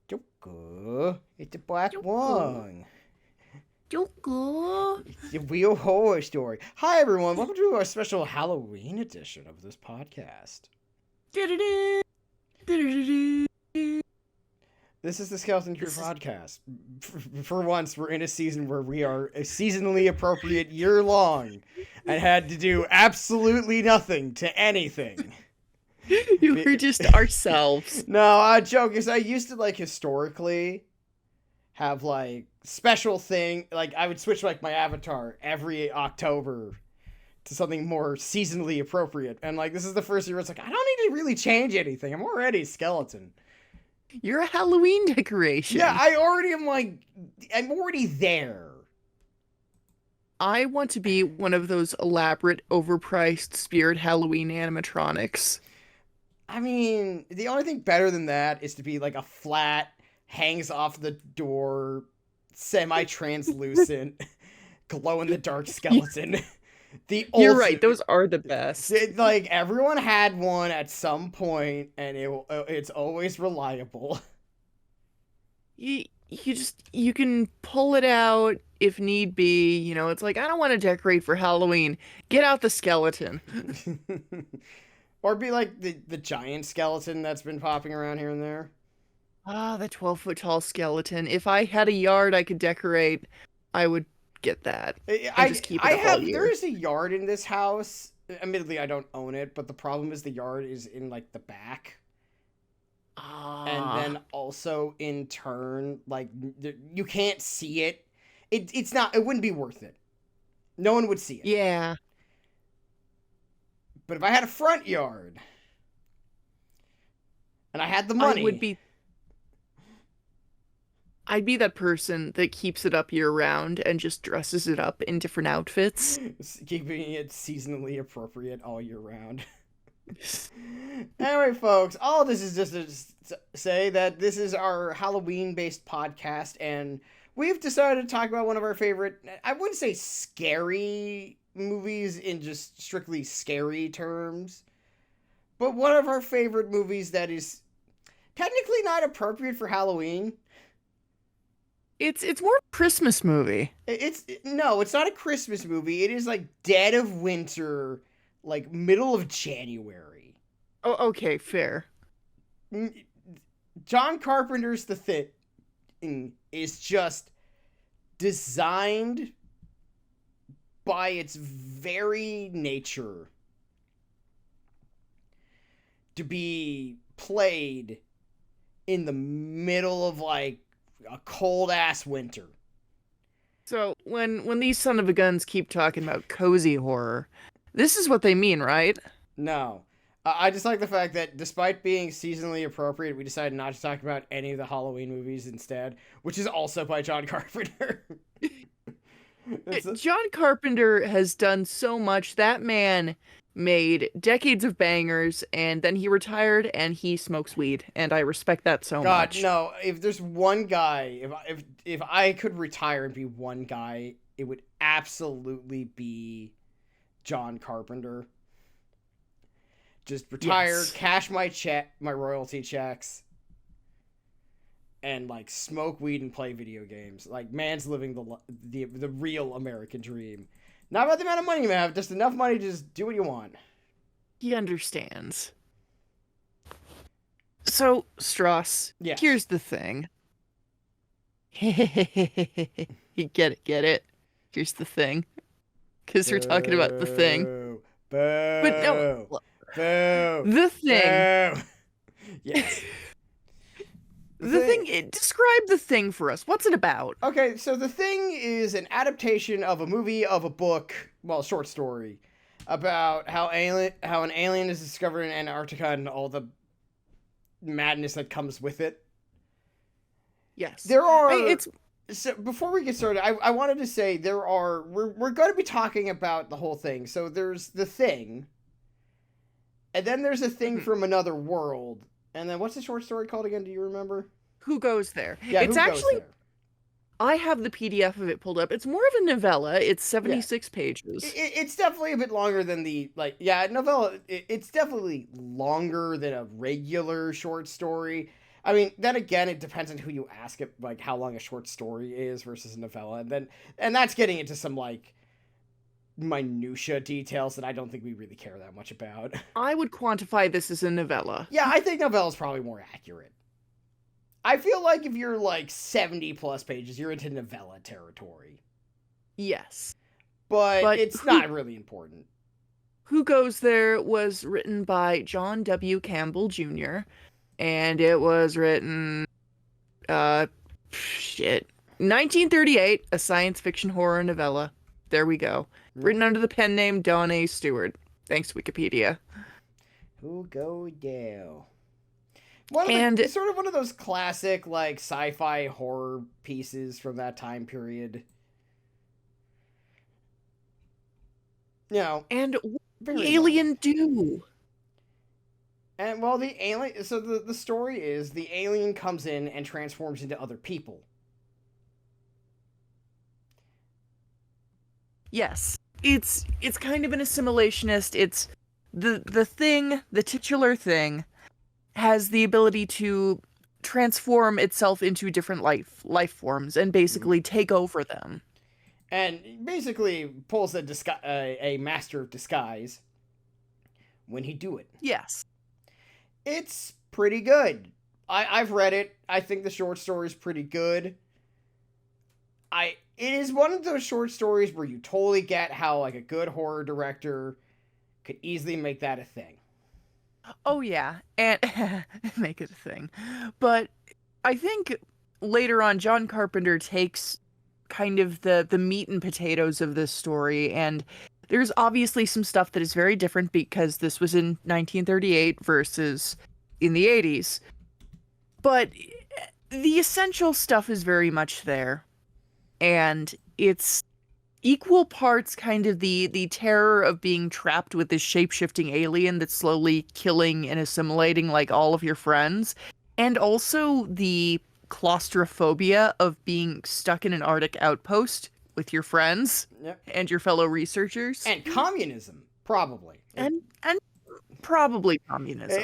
Joker. It's a black Joker. one. Joker. It's a real horror story. Hi, everyone. Welcome to our special Halloween edition of this podcast. This is the Skeleton Crew podcast. For once, we're in a season where we are a seasonally appropriate year long and had to do absolutely nothing to anything. We're just ourselves. No, I'm joking. I used to, historically have, special thing. I would switch, my avatar every October to something more seasonally appropriate. And, this is the first year where it's I don't need to really change anything. I'm already a skeleton. You're a Halloween decoration. Yeah, I already am, I'm already there. I want to be one of those elaborate, overpriced spirit Halloween animatronics. I mean, the only thing better than that is to be, a flat, hangs off the door, semi-translucent, glow-in-the-dark skeleton. You're right, those are the best. Everyone had one at some point, and it's always reliable. You can pull it out if need be. It's I don't want to decorate for Halloween. Get out the skeleton. Or be the giant skeleton that's been popping around here and there. Ah, the 12-foot tall skeleton. If I had a yard I could decorate, I would get that. Just keep it up all year. There is a yard in this house. Admittedly, I don't own it, but the problem is the yard is in the back. And then also in turn, you can't see it. It wouldn't be worth it. No one would see it. Yeah. But if I had a front yard and I had the money, I'd be that person that keeps it up year round and just dresses it up in different outfits. Keeping it seasonally appropriate all year round. Anyway, folks, all of this is just to say that this is our Halloween-based podcast, and we've decided to talk about one of our favorite, I wouldn't say scary movies in just strictly scary terms, but one of our favorite movies that is technically not appropriate for Halloween. It's more a Christmas movie. No, it's not a Christmas movie. It is dead of winter, middle of January. Oh, okay, fair. John Carpenter's The Thing is just designed by its very nature to be played in the middle of a cold ass winter. So when these son of a guns keep talking about cozy horror, this is what they mean, right? No. I just like the fact that despite being seasonally appropriate, we decided not to talk about any of the Halloween movies instead, which is also by John Carpenter. John Carpenter has done so much. That man made decades of bangers, and then he retired and he smokes weed, and I respect that so much. God, no. If there's one guy, if I could retire and be one guy, it would absolutely be John Carpenter. Just retire, Yes. cash my royalty checks, and smoke weed and play video games. Man's living the real American dream. Not about the amount of money you have, just enough money to just do what you want. He understands. So, Stross, Yes. here's the thing. You get it? Here's the thing. Because we're talking about the thing. Boo. But no, Boo. the thing. Boo. Yes. Describe the thing for us. What's it about? Okay, so The Thing is an adaptation of a movie, of a book, short story, about how an alien is discovered in Antarctica and all the madness that comes with it. Yes. So before we get started, I wanted to say we're going to be talking about the whole thing. So there's The Thing, and then there's a thing from another world. And then what's the short story called again? Do you remember? Who Goes There? Yeah, it's Who actually Goes There? I have the PDF of it pulled up. It's more of a novella. It's 76 pages. It's definitely a bit longer than novella. It's definitely longer than a regular short story. I mean, then again, it depends on who you ask it, like how long a short story is versus a novella, and that's getting into some like minutia details that I don't think we really care that much about. I would quantify this as a novella. Yeah, I think novella's probably more accurate. I feel like if you're like 70 plus pages, you're into novella territory. Yes. But it's not really important. Who Goes There was written by John W. Campbell Jr., and it was written, 1938, a science fiction horror novella. There we go. Written under the pen name Dawn A. Stewart. Thanks, Wikipedia. Who Goes There? Sort of one of those classic, like, sci-fi horror pieces from that time period. You know. And what did the alien do? And, well, the alien... So the story is the alien comes in and transforms into other people. Yes. It's kind of an assimilationist. It's the titular thing has the ability to transform itself into different life forms and basically take over them. And basically pulls a master of disguise when he do it. Yes. It's pretty good. I've read it. I think the short story is pretty good. It is one of those short stories where you totally get how like a good horror director could easily make that a thing. Oh yeah, and make it a thing. But I think later on John Carpenter takes kind of the meat and potatoes of this story, and there's obviously some stuff that is very different because this was in 1938 versus in the 80s. But the essential stuff is very much there. And it's equal parts kind of the terror of being trapped with this shape-shifting alien that's slowly killing and assimilating like all of your friends, and also the claustrophobia of being stuck in an Arctic outpost with your friends and your fellow researchers. And communism, probably. And probably communism.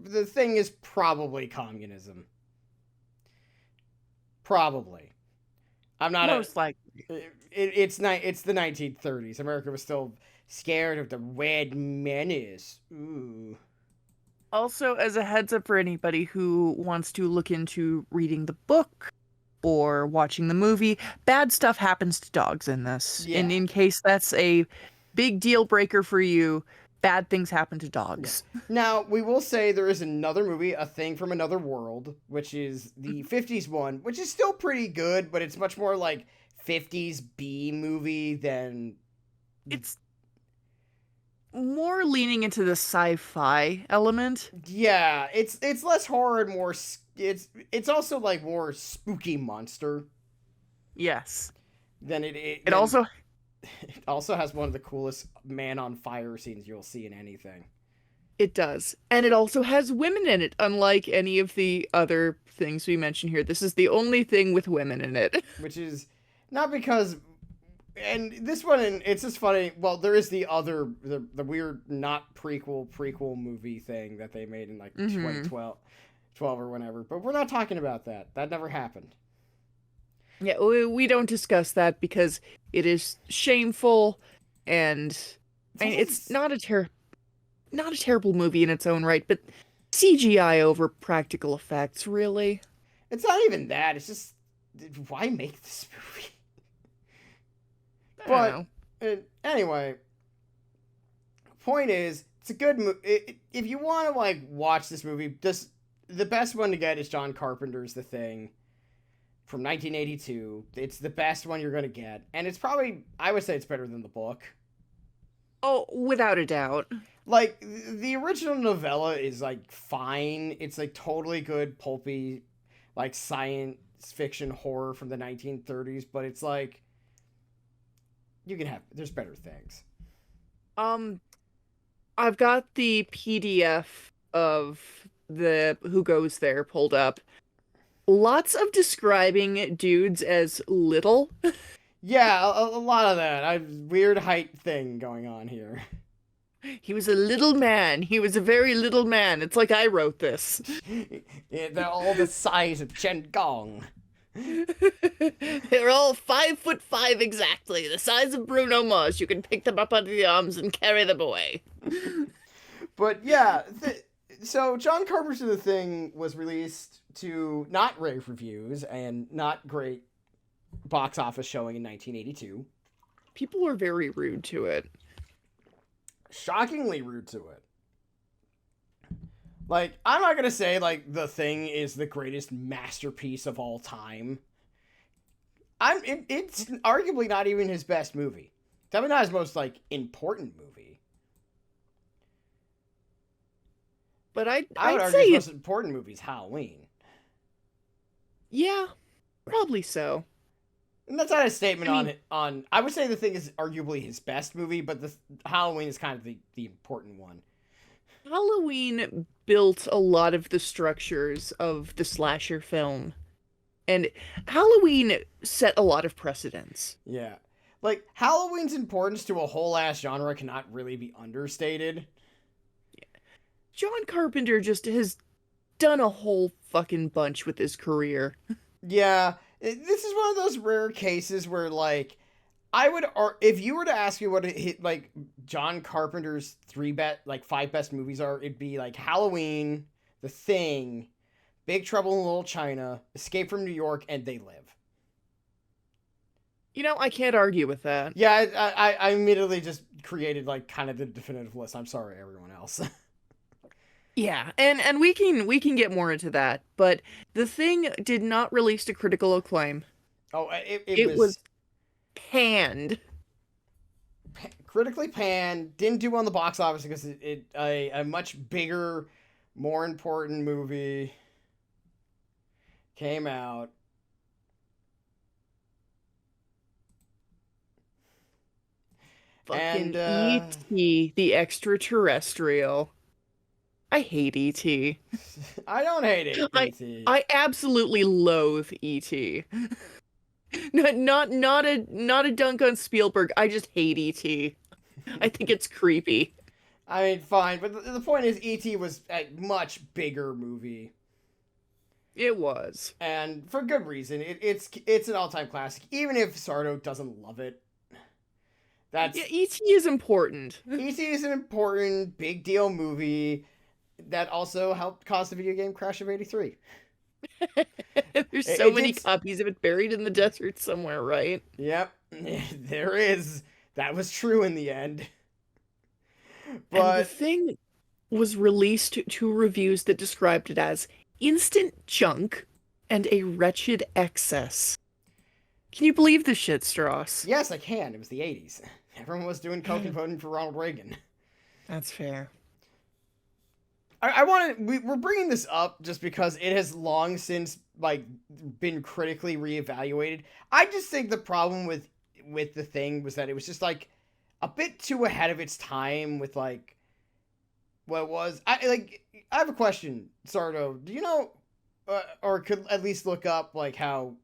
The thing is probably communism. Probably. I'm not most likely. It's the 1930s. America was still scared of the Red Menace. Ooh. Also, as a heads up for anybody who wants to look into reading the book or watching the movie, bad stuff happens to dogs in this. Yeah. And in case that's a big deal breaker for you, bad things happen to dogs. Yeah. Now, we will say there is another movie, A Thing from Another World, which is the 50s one, which is still pretty good, but it's much more like 50s B movie than... It's more leaning into the sci-fi element. Yeah, it's less horror and more... It's also like more spooky monster. Yes. Then it also... It also has one of the coolest man on fire scenes you'll see in anything. It does. And it also has women in it, unlike any of the other things we mentioned here. This is the only thing with women in it. Which is not because... And this one, it's just funny. Well, there is the weird not prequel movie thing that they made in like 2012 or whenever. But we're not talking about that. That never happened. Yeah, we don't discuss that because it is shameful, and it's not a terrible movie in its own right, but CGI over practical effects, really. It's not even that. It's just, why make this movie? But anyway, point is, it's a good movie. If you want to like watch this movie, just the best one to get is John Carpenter's The Thing. From 1982. It's the best one you're going to get. And it's probably, I would say it's better than the book. Oh, without a doubt. Like, the original novella is, like, fine. It's, like, totally good, pulpy, like, science fiction horror from the 1930s. But it's, like, there's better things. I've got the PDF of the Who Goes There pulled up. Lots of describing dudes as little. Yeah, a lot of that. Weird height thing going on here. He was a little man. He was a very little man. It's like I wrote this. Yeah, they're all the size of Chen Gong. They're all 5'5" exactly, the size of Bruno Mars. You can pick them up under the arms and carry them away. But yeah, so John Carpenter's The Thing was released to not rave reviews and not great box office showing in 1982. People were very rude to it. Shockingly rude to it. Like, I'm not gonna say, like, The Thing is the greatest masterpiece of all time. It's arguably not even his best movie. Definitely not his most, like, important movie. But I would I'd argue say his most important movie is Halloween. yeah, probably so. And that's not a statement I mean, on I would say The Thing is arguably his best movie, but the Halloween is kind of the important one. Halloween built a lot of the structures of the slasher film. And Halloween set a lot of precedents. Yeah. Like, Halloween's importance to a whole ass genre cannot really be understated. John Carpenter just has done a whole fucking bunch with his career. Yeah, this is one of those rare cases where, like, or if you were to ask me what like John Carpenter's five best movies are, it'd be like Halloween, The Thing, Big Trouble in Little China, Escape from New York, and They Live. You know, I can't argue with that. Yeah, I immediately just created like kind of the definitive list. I'm sorry, everyone else. Yeah, and we can get more into that, but The Thing did not release to critical acclaim. Oh, It was panned. Critically panned. Didn't do well in the box office because a much bigger, more important movie came out. Fucking And E.T. the extraterrestrial. I hate E.T. I don't hate it. I absolutely loathe E.T. Not a dunk on Spielberg. I just hate E.T. I think it's creepy. I mean, fine, but the point is, E.T. was a much bigger movie, It was. and for good reason. It's an all time classic, even if Sardo doesn't love it. That's Yeah, E.T. is important. E.T. is an important big deal movie that also helped cause the video game Crash of '83. There's It- so it many did- copies of it buried in the desert somewhere, right? Yep, there is. That was true in the end. And The But Thing was released to reviews that described it as instant junk and a wretched excess. Can you believe this shit, Stross? yes, I can. It was the '80s. Everyone was doing coke and voting for Ronald Reagan. That's fair. I want to. We're bringing this up just because it has long since like been critically reevaluated. I just think the problem with The Thing was that it was just like a bit too ahead of its time with like what was. I have a question, Sardo. Do you know, or could at least look up like how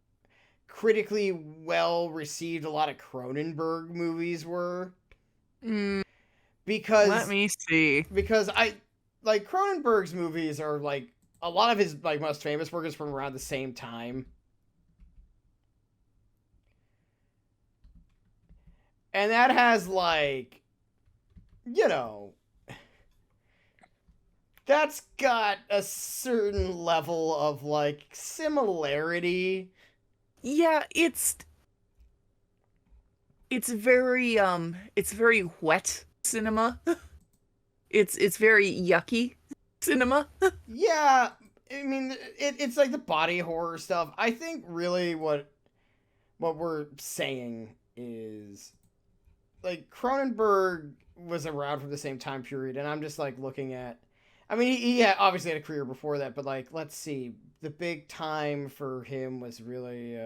critically well received a lot of Cronenberg movies were? Mm, Because let me see. because I like Cronenberg's movies are like a lot of his like most famous work is from around the same time. And that has like you know that's got a certain level of like similarity. Yeah, it's very wet cinema. It's very yucky cinema. Yeah, I mean it's like the body horror stuff. I think really what we're saying is like Cronenberg was around from the same time period, and I'm just like looking at. I mean, he obviously had a career before that, but like, let's see, the big time for him was really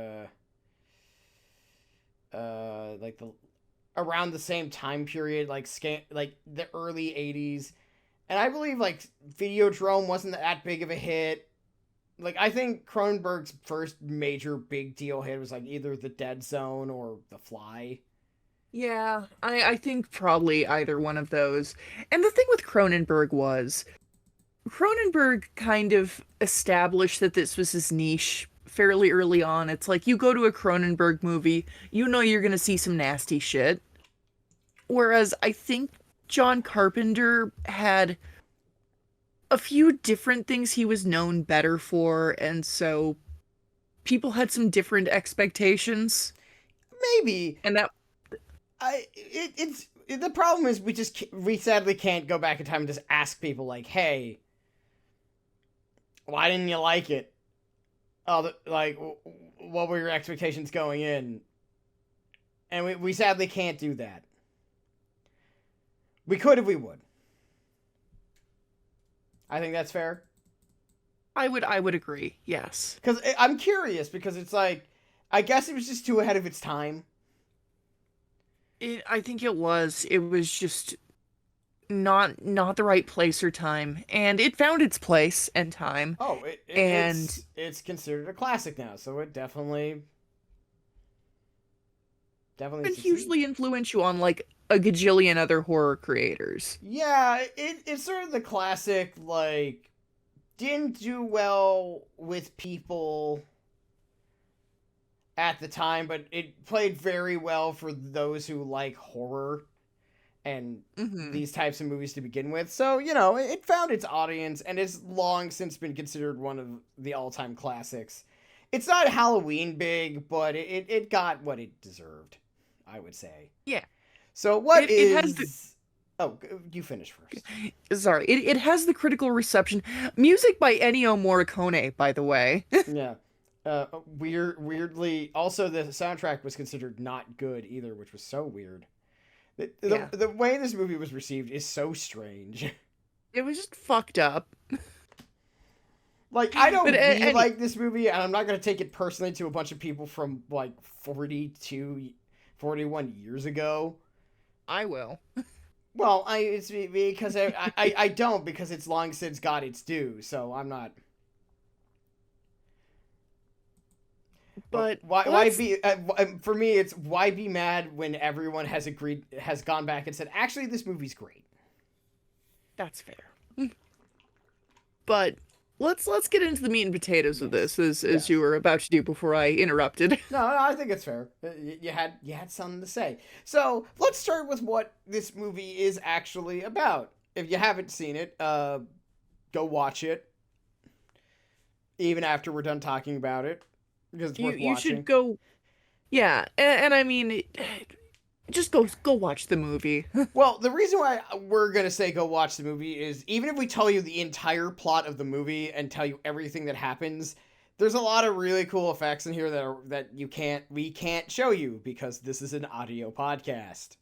like the around the same time period, like like the early '80s, and I believe like Videodrome wasn't that big of a hit. Like, I think Cronenberg's first major big deal hit was like either The Dead Zone or The Fly. Yeah, I think probably either one of those. And the thing with Cronenberg was Cronenberg kind of established that this was his niche fairly early on. It's like you go to a Cronenberg movie, you know you're going to see some nasty shit. Whereas I think John Carpenter had a few different things he was known better for, and so people had some different expectations. Maybe. And that, It's the problem is we sadly can't go back in time and just ask people like, hey, why didn't you like it? Like, what were your expectations going in? And we sadly can't do that. We could if we would. I think that's fair. I would agree. Yes. Because I'm curious, because it's like, I guess it was just too ahead of its time. I think it was. It was just not the right place or time, and it found its place and time. Oh, And it's considered a classic now, so it definitely been succeeded. hugely influential on like a gajillion other horror creators. Yeah, it's sort of the classic, like, didn't do well with people at the time, but it played very well for those who like horror and Hmm. these types of movies to begin with. So, you know, it found its audience and it's long since been considered one of the all time classics. It's not Halloween big, but it got what it deserved, I would say. Yeah. So, what It has the is. Oh, you finish first. sorry, it has the critical reception. Music by Ennio Morricone, by the way. Yeah. Weirdly, also the soundtrack was considered not good either, which was so weird. Yeah. The way this movie was received is so strange. It was just fucked up. Like, I don't But really any like this movie, and I'm not going to take it personally to a bunch of people from, like, 42, 41 years ago. I will. Well, it's because I don't, because it's long since got its due, so I'm not. Well, But why let's be for me it's why be mad when everyone has gone back and said actually this movie's great. that's fair. But let's get into the meat and potatoes of Yes. this as you Yes. were about to do before I interrupted. No, I think it's fair. You had something to say. So let's start with what this movie is actually about. If you haven't seen it, go watch it. Even after we're done talking about it, because it's You worth you should watching. go. Yeah, and I mean, just go watch the movie. Well, the reason why we're gonna say go watch the movie is even if we tell you the entire plot of the movie and tell you everything that happens, there's a lot of really cool effects in here that we can't show you because this is an audio podcast.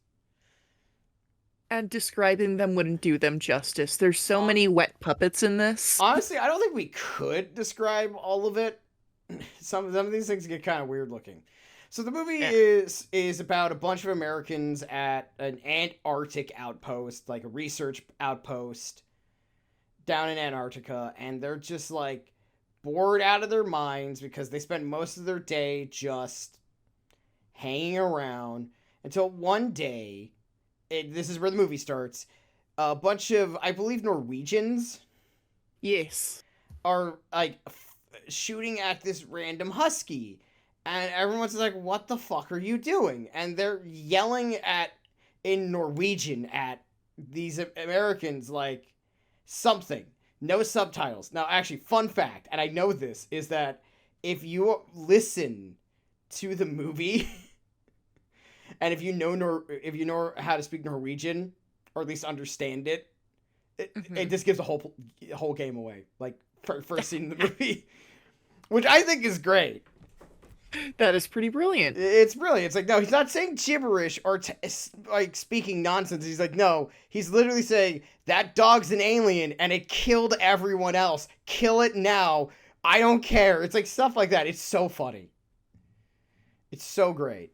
And describing them wouldn't do them justice. There's so many wet puppets in this. Honestly, I don't think we could describe all of it. Some of these things get kind of weird looking. So the movie Yeah. is about a bunch of Americans at an Antarctic outpost, like a research outpost down in Antarctica, and they're just like bored out of their minds because they spent most of their day just hanging around until one day, this is where the movie starts. A bunch of, I believe, Norwegians Yes. are like shooting at this random husky, and everyone's like, what the fuck are you doing? And they're yelling at in Norwegian at these Americans like something, no subtitles. Now actually, fun fact, and I know this, is that if you listen to the movie and if if you know how to speak Norwegian or at least understand it, it Hmm. just gives the whole game away. Like first scene in the movie, which I think is great. That is pretty brilliant. It's brilliant. It's like no, he's not saying gibberish or like speaking nonsense. He's like no, he's literally saying that dog's an alien and it killed everyone else. Kill it now. I don't care. It's like stuff like that. It's so funny. It's so great.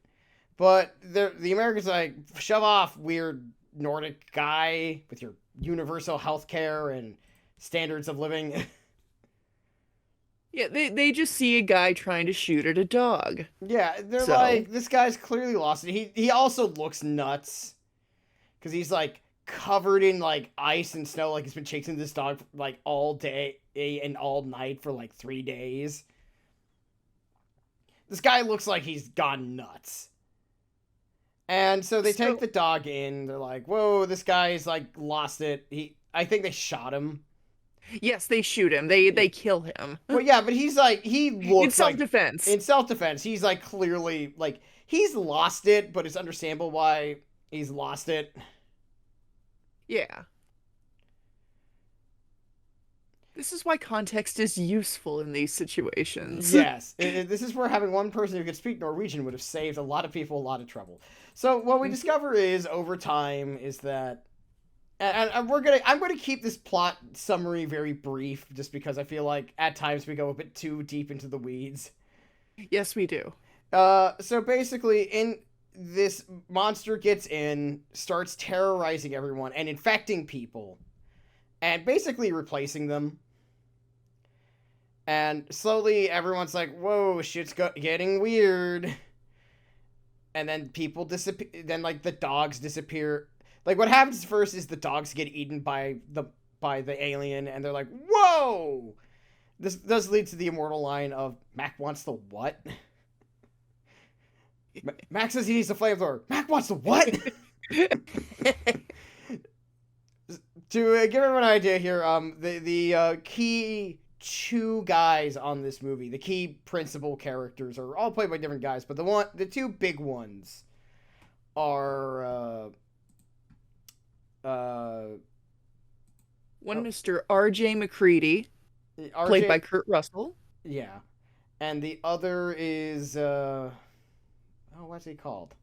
But the Americans are like shove off, weird Nordic guy with your universal health care and standards of living. Yeah, they just see a guy trying to shoot at a dog. Yeah, they're So, like, this guy's clearly lost it. He also looks nuts because he's like covered in like ice and snow, like he's been chasing this dog like all day and all night for like 3 days. This guy looks like he's gone nuts. And so they take so the dog in. They're like, "Whoa, this guy's like lost it." I think they shot him. yes, they shoot him. They kill him. Well, yeah, but he's like, he In looks like self-defense. in self defense, he's like clearly like he's lost it, but it's understandable why he's lost it. Yeah. This is why context is useful in these situations. Yes, this is where having one person who could speak Norwegian would have saved a lot of people a lot of trouble. So what we discover is over time is that, and I'm gonna keep this plot summary very brief, just because I feel like at times we go a bit too deep into the weeds. Yes, we do. So basically, in this monster gets in, starts terrorizing everyone and infecting people, and basically replacing them. And slowly, everyone's like, "Whoa, shit's getting weird." And then people disappear. Then like the dogs disappear. Like what happens first is the dogs get eaten by the alien, and they're like, "Whoa!" This does lead to the immortal line of Mac wants the what? Mac says he needs the flamethrower. Mac wants the what? To give everyone an idea here, the key two guys on this movie, the key principal characters, are all played by different guys, but the two big ones are One Mr. R.J. McCready, played by Kurt Russell. Yeah, and the other is what's he called?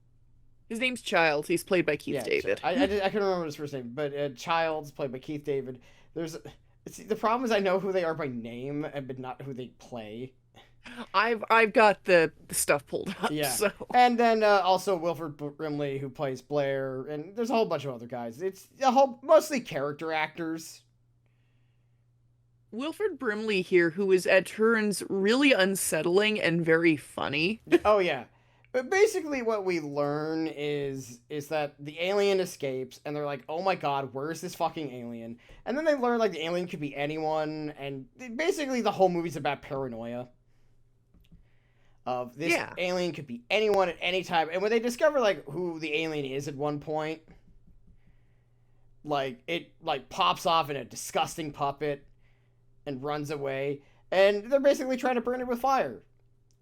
His name's Childs. He's played by Keith Yeah, David. I couldn't remember his first name, but Childs played by Keith David. The problem is I know who they are by name, but not who they play. I've got the stuff pulled up. Yeah, So. and then also Wilford Brimley, who plays Blair, and there's a whole bunch of other guys. It's mostly character actors. Wilford Brimley here, who is at turns really unsettling and very funny. Oh yeah. But basically what we learn is that the alien escapes and they're like, "Oh my god, where's this fucking alien?" And then they learn like the alien could be anyone, and basically the whole movie's about paranoia. Of this alien could be anyone at any time. And when they discover like who the alien is at one point, like it like pops off in a disgusting puppet and runs away, and they're basically trying to burn it with fire.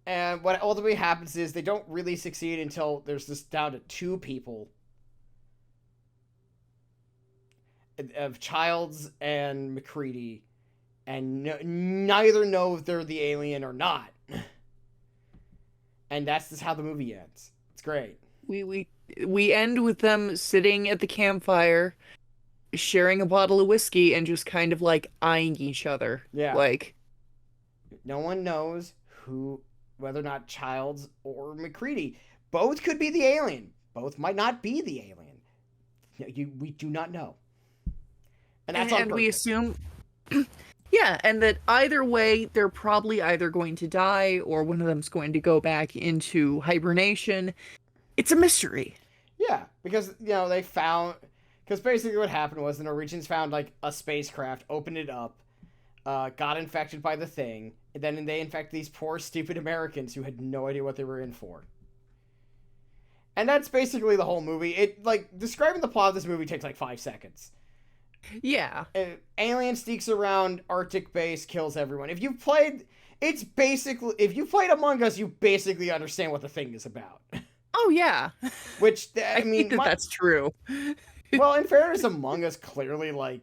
And what ultimately happens is they don't really succeed until there's this down to two people of Childs and McCready, and neither know if they're the alien or not. And that's just how the movie ends. It's great. We end with them sitting at the campfire, sharing a bottle of whiskey, and just kind of like eyeing each other. Yeah. Like no one knows whether or not Childs or McCready. Both could be the alien. Both might not be the alien. We do not know. And that's on purpose. We assume yeah, and that either way they're probably either going to die or one of them's going to go back into hibernation. It's a mystery. Yeah, because they found, because basically what happened was the Norwegians found like a spacecraft, opened it up, got infected by the thing, and then they infect these poor stupid Americans who had no idea what they were in for. And that's basically the whole movie. It like describing the plot of this movie takes like 5 seconds. Yeah. Alien sneaks around Arctic base, kills everyone. If you've played Among Us, you basically understand what the thing is about. Oh yeah. Which I mean, that's true. Well, in fairness, Among Us clearly like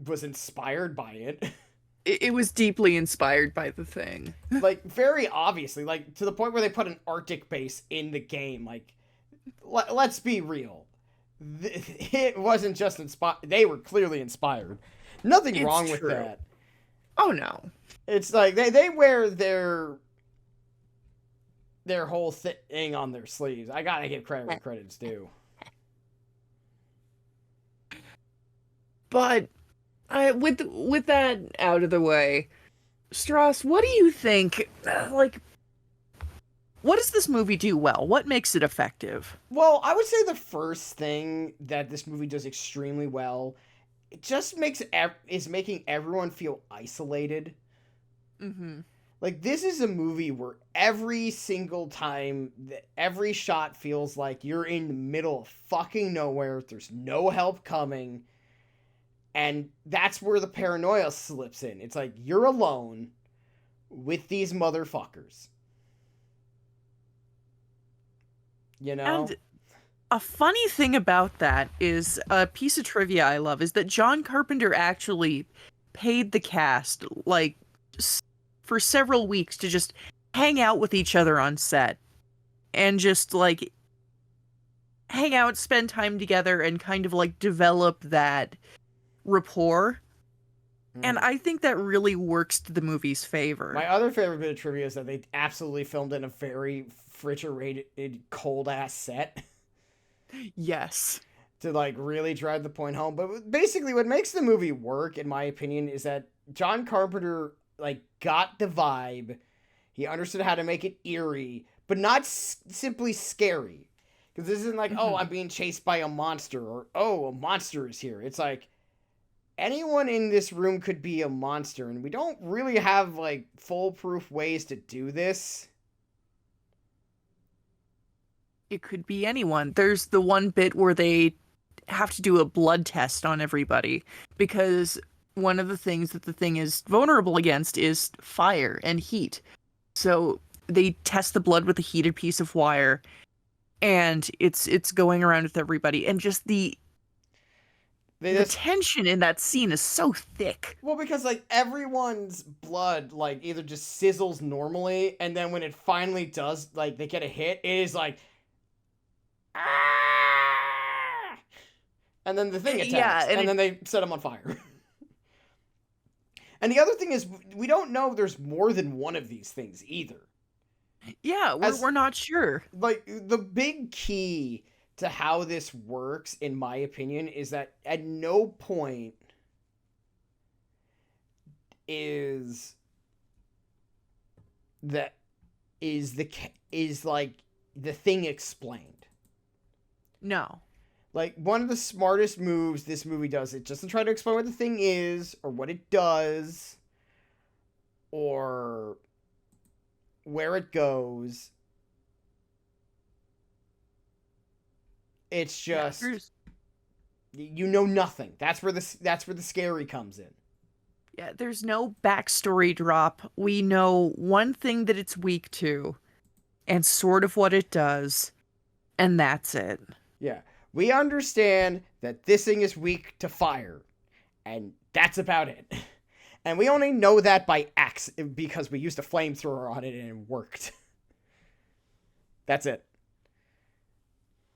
was inspired by it. It was deeply inspired by the thing. Like very obviously, like to the point where they put an Arctic base in the game. Like, let's be real. It wasn't just inspired. They were clearly inspired. Nothing wrong with that. Oh no. It's like they wear their whole thing on their sleeves. I gotta give credit where credit's due. But with that out of the way, Stross, what do you think? Like, what does this movie do well? What makes it effective? Well, I would say the first thing that this movie does extremely well, it just is making everyone feel isolated. Mm-hmm. Like this is a movie where every single time every shot feels like you're in the middle of fucking nowhere. There's no help coming. And that's where the paranoia slips in. It's like you're alone with these motherfuckers. You know? And a funny thing about that is a piece of trivia I love is that John Carpenter actually paid the cast like for several weeks to just hang out with each other on set and just like hang out, spend time together, and kind of like develop that rapport. And I think that really works to the movie's favor. My other favorite bit of trivia is that they absolutely filmed in a very refrigerated, cold ass set. Yes. To like really drive the point home. But basically, what makes the movie work, in my opinion, is that John Carpenter like got the vibe. He understood how to make it eerie, but not simply scary. Because this isn't like, oh, I'm being chased by a monster, or oh, a monster is here. It's like anyone in this room could be a monster, and we don't really have like foolproof ways to do this. It could be anyone. There's the one bit where they have to do a blood test on everybody because one of the things that the thing is vulnerable against is fire and heat. So they test the blood with a heated piece of wire, and it's going around with everybody, and just the tension in that scene is so thick. Well, because like everyone's blood like either just sizzles normally, and then when it finally does, like they get a hit, it is like, ah! And then the thing attacks, and then they set them on fire. And the other thing is, we don't know there's more than one of these things either. Yeah, we're not sure. Like, the big key to how this works, in my opinion, is that at no point is like the thing explained. No. Like, one of the smartest moves this movie does, it doesn't try to explain what the thing is, or what it does, or where it goes. It's just you know nothing. That's where the scary comes in. Yeah, there's no backstory drop. We know one thing that it's weak to, and sort of what it does, and that's it. Yeah. We understand that this thing is weak to fire, and that's about it. And we only know that by accident because we used a flamethrower on it and it worked. That's it.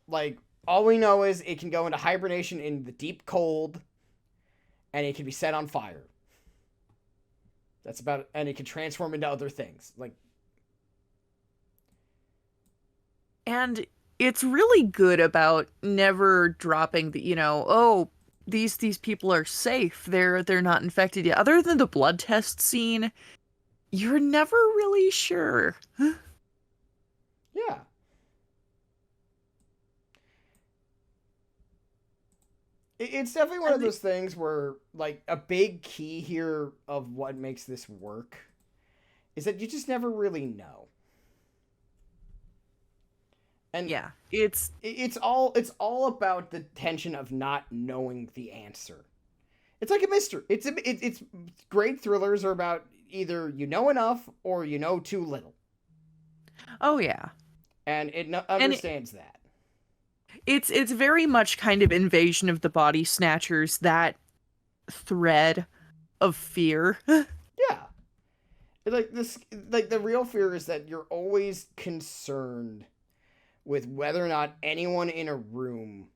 Like, all we know is it can go into hibernation in the deep cold, and it can be set on fire. That's about it. And it can transform into other things. Like, and it's really good about never dropping the, oh, these people are safe. They're not infected yet. Other than the blood test scene, you're never really sure. Yeah. It's definitely one of those things where, like, a big key here of what makes this work is that you just never really know. And yeah, it's all about the tension of not knowing the answer. It's like a mystery. It's great thrillers are about either you know enough or you know too little. Oh yeah, and it understands that. It's very much kind of Invasion of the Body Snatchers, that thread of fear. Yeah. Like this, like the real fear is that you're always concerned with whether or not anyone in a room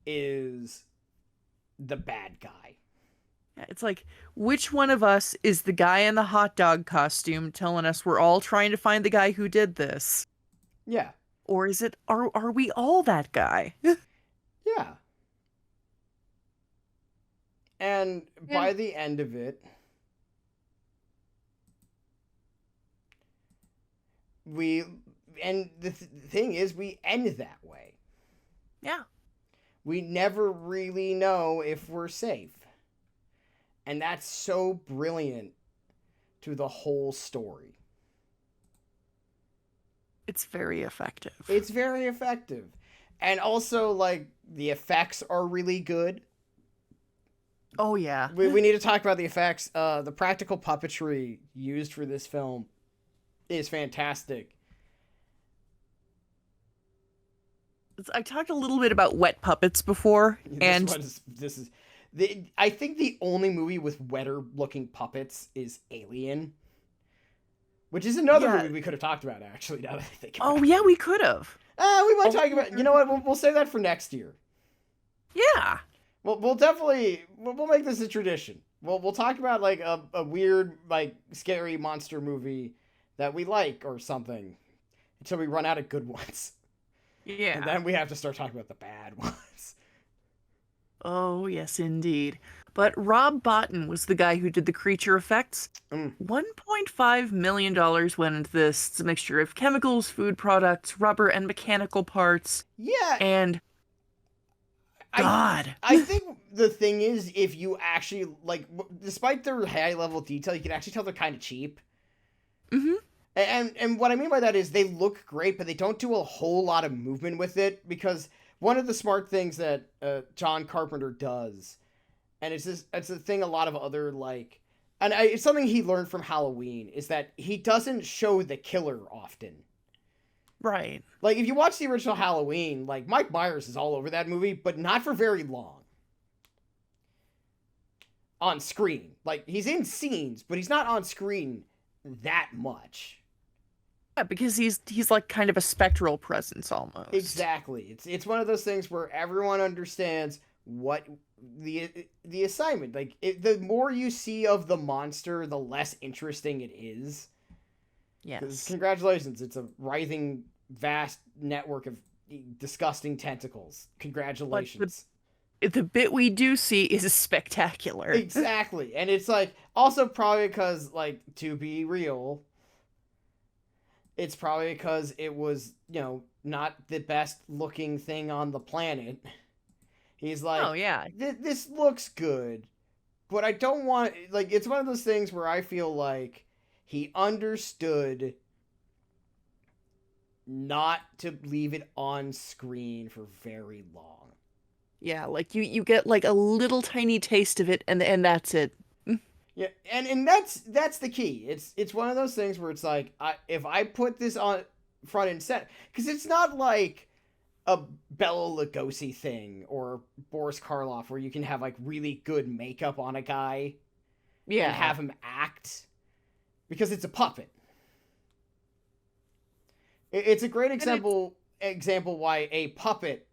is the bad guy. It's like, which one of us is the guy in the hot dog costume telling us we're all trying to find the guy who did this? Yeah. Or is it, are we all that guy? Yeah. And by And the end of it, we and thing is we end that way. yeah, We never really know if we're safe. And that's so brilliant to the whole story. it's very effective. It's very effective. And also, like, the effects are really good. Oh yeah. We need to talk about the effects. The practical puppetry used for this film is fantastic. I talked a little bit about wet puppets before, and This is I think the only movie with wetter looking puppets is Alien, which is another yeah. movie we could have talked about actually. Now that I think Oh about yeah, it, we could have. we might Oh, talk about. You know what? We'll save that for next year. yeah. We'll definitely we'll make this a tradition. We'll talk about like a weird like scary monster movie that we like or something until we run out of good ones. Yeah. And then we have to start talking about the bad ones. Oh, yes, indeed. But Rob Bottin was the guy who did the creature effects. Mm. $1.5 million went into this. It's a mixture of chemicals, food products, rubber, and mechanical parts. Yeah, And I God. I think the thing is, if you actually like, despite their high level detail, you can actually tell they're kind of cheap. Mm-hmm. And what I mean by that is they look great, but they don't do a whole lot of movement with it because one of the smart things that John Carpenter does, and it's a thing a lot of other like, it's something he learned from Halloween is that he doesn't show the killer often. Right. Like if you watch the original Halloween, like Mike Myers is all over that movie, but not for very long. On screen, like he's in scenes, but he's not on screen that much. Yeah, because he's like kind of a spectral presence almost. Exactly. It's one of those things where everyone understands what the assignment. Like the more you see of the monster, the less interesting it is. Yes. Congratulations, it's a writhing, vast network of disgusting tentacles. Congratulations. The bit we do see is spectacular. Exactly, and it's like also probably because like to be real. It's probably because it was, not the best looking thing on the planet. He's like, Oh yeah. This looks good, but I don't want, like, it's one of those things where I feel like he understood not to leave it on screen for very long. Yeah, like you get like a little tiny taste of it and that's it. Yeah, and that's the key. It's one of those things where it's like if I put this on front and center, because it's not like a Bela Lugosi thing or Boris Karloff where you can have like really good makeup on a guy Yeah. and have him act because it's a puppet. It's a great example why a puppet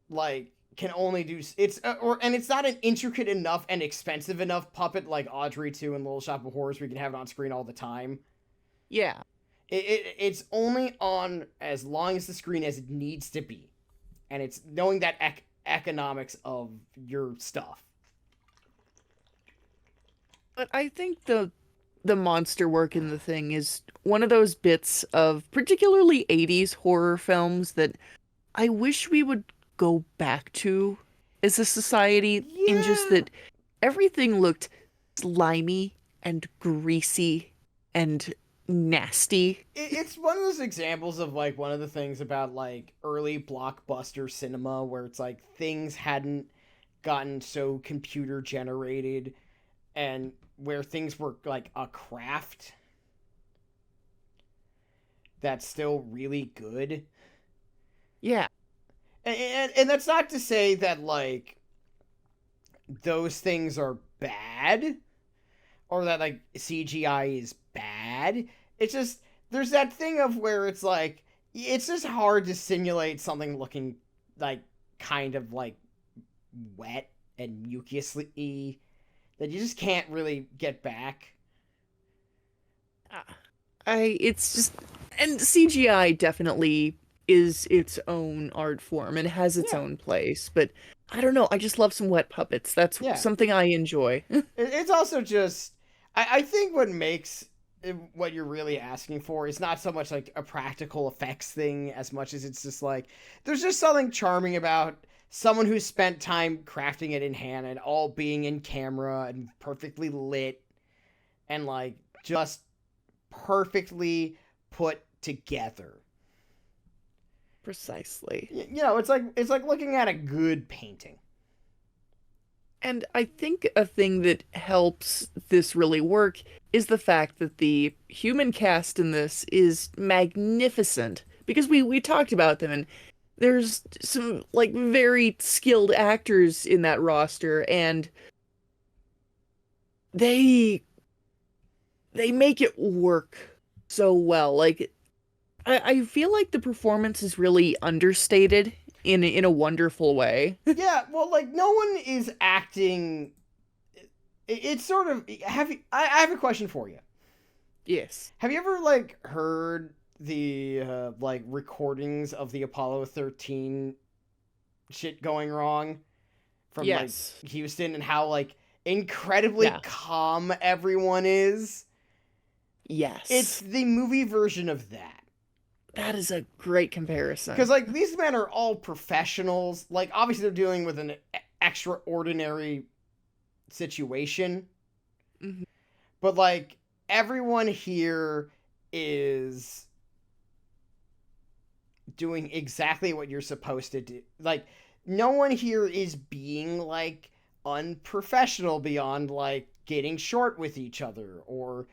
like can only do and it's not an intricate enough and expensive enough puppet like Audrey 2 and Little Shop of Horrors where you can have it on screen all the time. Yeah. It's only on as long as the screen as it needs to be, and it's knowing that economics of your stuff. But I think the monster work in the thing is one of those bits of particularly 80s horror films that I wish we would go back to as a society, in just Yeah. that everything looked slimy and greasy and nasty. It's one of those examples of like one of the things about like early blockbuster cinema where it's like things hadn't gotten so computer generated and where things were like a craft that's still really good. Yeah. And that's not to say that like those things are bad or that like CGI is bad. It's just there's that thing of where it's like it's just hard to simulate something looking like kind of like wet and mucously that you just can't really get back. It's just, and CGI definitely is its own art form and has its Yeah. own place, but I don't know. I just love some wet puppets. That's Yeah. something I enjoy. It's also just, I think what makes what you're really asking for is not so much like a practical effects thing as much as it's just like there's just something charming about someone who spent time crafting it in hand and all being in camera and perfectly lit and like just perfectly put together. Precisely. You know, it's like looking at a good painting. And I think a thing that helps this really work is the fact that the human cast in this is magnificent. Because we talked about them, and there's some like very skilled actors in that roster, and they they make it work so well. Like I feel like the performance is really understated in a wonderful way. Yeah, well, like no one is acting. It's sort of have you, I have a question for you. Yes. Have you ever like heard the like recordings of the Apollo 13 shit going wrong from like Yes. Houston and how like incredibly Yeah. calm everyone is? It's Yes. the movie version of that. That is a great comparison. Because like these men are all professionals. Like obviously they're dealing with an extraordinary situation, Mhm. but like everyone here is doing exactly what you're supposed to do. Like no one here is being like unprofessional beyond like getting short with each other or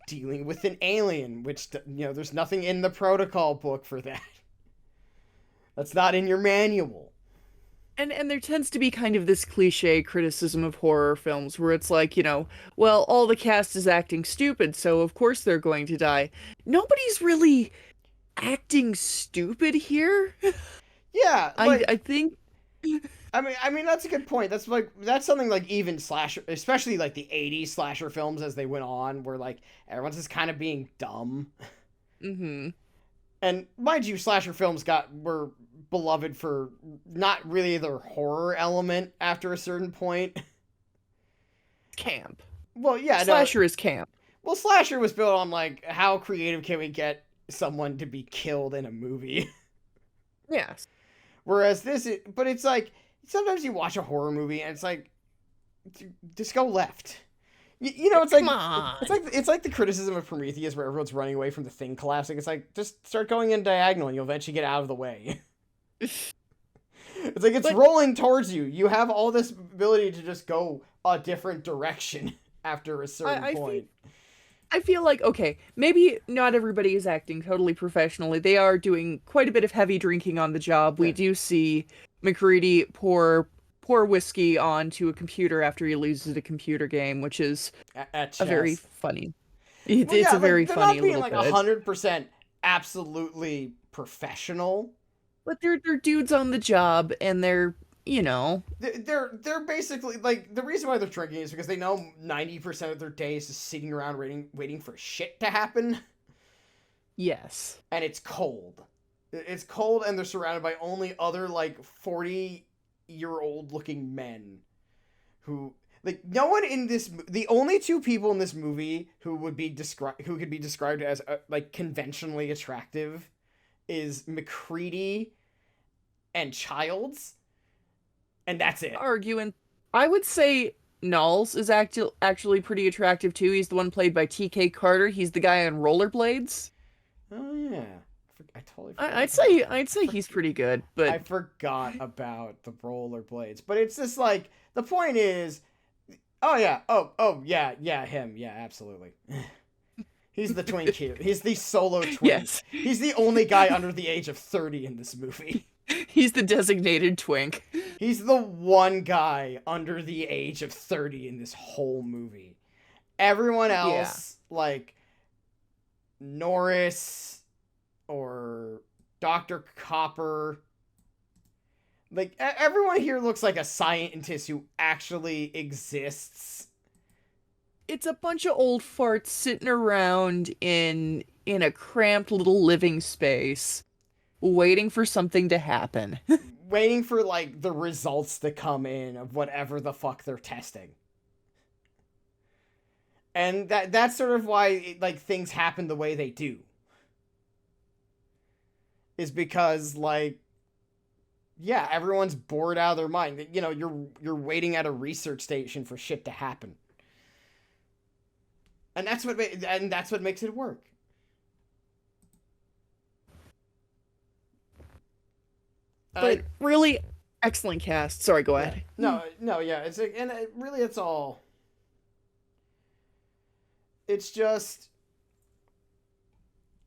dealing with an alien, which there's nothing in the protocol book for that. That's not in your manual. And there tends to be kind of this cliche criticism of horror films where it's like, well, all the cast is acting stupid, so of course they're going to die. Nobody's really acting stupid here. Yeah, I like I think I mean that's a good point. That's something like even slasher, especially like the '80s slasher films as they went on, where like everyone's just kind of being dumb. mhm. And mind you, slasher films were beloved for not really their horror element after a certain point. Camp. Well, yeah, no. Slasher is camp. Well, slasher was built on like how creative can we get someone to be killed in a movie. Yes. Whereas but it's like sometimes you watch a horror movie and it's like just go left. It's Come like on. it's like the criticism of Prometheus where everyone's running away from the thing collapsing. It's like just start going in diagonal and you'll eventually get out of the way. It's like it's But rolling towards you. You have all this ability to just go a different direction after a certain I point. I feel like, okay, maybe not everybody is acting totally professionally. They are doing quite a bit of heavy drinking on the job. We Yeah. do see McCready pour whiskey onto a computer after he loses at a computer game, which is At a very chess. funny. Well, It's yeah, a very like they're not funny being little like bit. 100% absolutely professional. But they're dudes on the job, and they're. They're basically like the reason why they're drinking is because they know 90% of their day is just sitting around waiting for shit to happen, Yes. and it's cold. It's cold, and they're surrounded by only other like 40-year-old looking men who like no one in this. The only two people in this movie who could be described as like conventionally attractive is McCready and Childs, and that's it. Arguing. I would say Knowles is actually pretty attractive too. He's the one played by T.K. Carter. He's the guy on rollerblades. Oh yeah, I totally forgot. I'd say he's pretty good, I but forgot about the rollerblades, but it's just like the point is, oh yeah, oh yeah, him, yeah, absolutely. He's the twink here. He's the solo twink. yes, He's the only guy under the age of 30 in this movie. he's the designated twink. He's the one guy under the age of 30 in this whole movie. Everyone Yeah. else, like Norris or Dr. Copper, like everyone here looks like a scientist who actually exists. It's a bunch of old farts sitting around in a cramped little living space, waiting for something to happen. waiting for like the results to come in of whatever the fuck they're testing. And that's sort of why like things happen the way they do. Is because like yeah, everyone's bored out of their mind. You know, you're waiting at a research station for shit to happen. And that's what makes it work. But really excellent cast. Sorry, go ahead. No, yeah, really it's all. It's just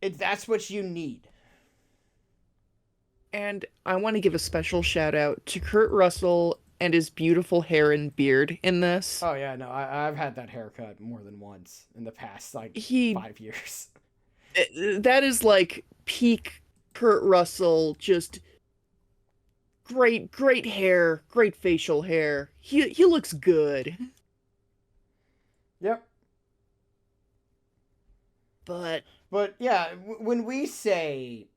that's what you need. And I want to give a special shout out to Kurt Russell and his beautiful hair and beard in this. Oh yeah, no, I've had that haircut more than once in the past like 5 years. That is like peak Kurt Russell, just great hair, great facial hair. He looks good. Yep. But yeah, when we say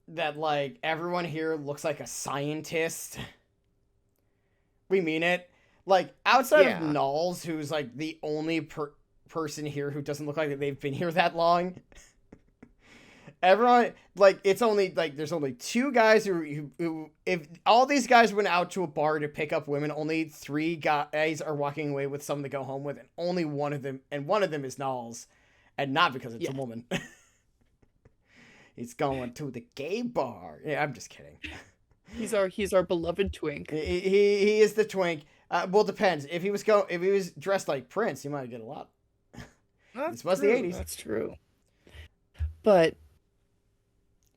that like everyone here looks like a scientist, we mean it. Like outside of Knowles, who's like the only person here who doesn't look like they've been here that long. Everyone, like, it's only, like, there's only 2 guys who, if all these guys went out to a bar to pick up women, only 3 guys are walking away with someone to go home with, and only one of them is Knowles, and not because it's a woman. He's going to the gay bar. Yeah, I'm just kidding. He's our beloved twink. He is the twink. Well, it depends. If he was dressed like Prince, he might get a lot. This was the 80s. That's true. But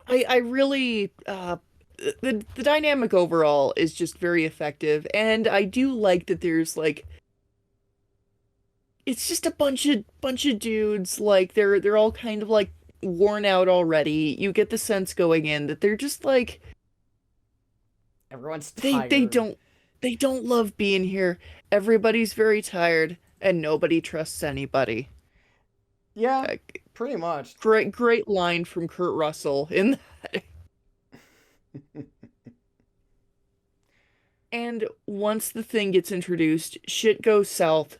I really the dynamic overall is just very effective, and I do like that there's like it's just a bunch of dudes, like they're all kind of like worn out already. You get the sense going in that they're just like everyone's tired. They don't love being here. Everybody's very tired and nobody trusts anybody. Yeah. Pretty much. Great line from Kurt Russell in that. And once the thing gets introduced, shit goes south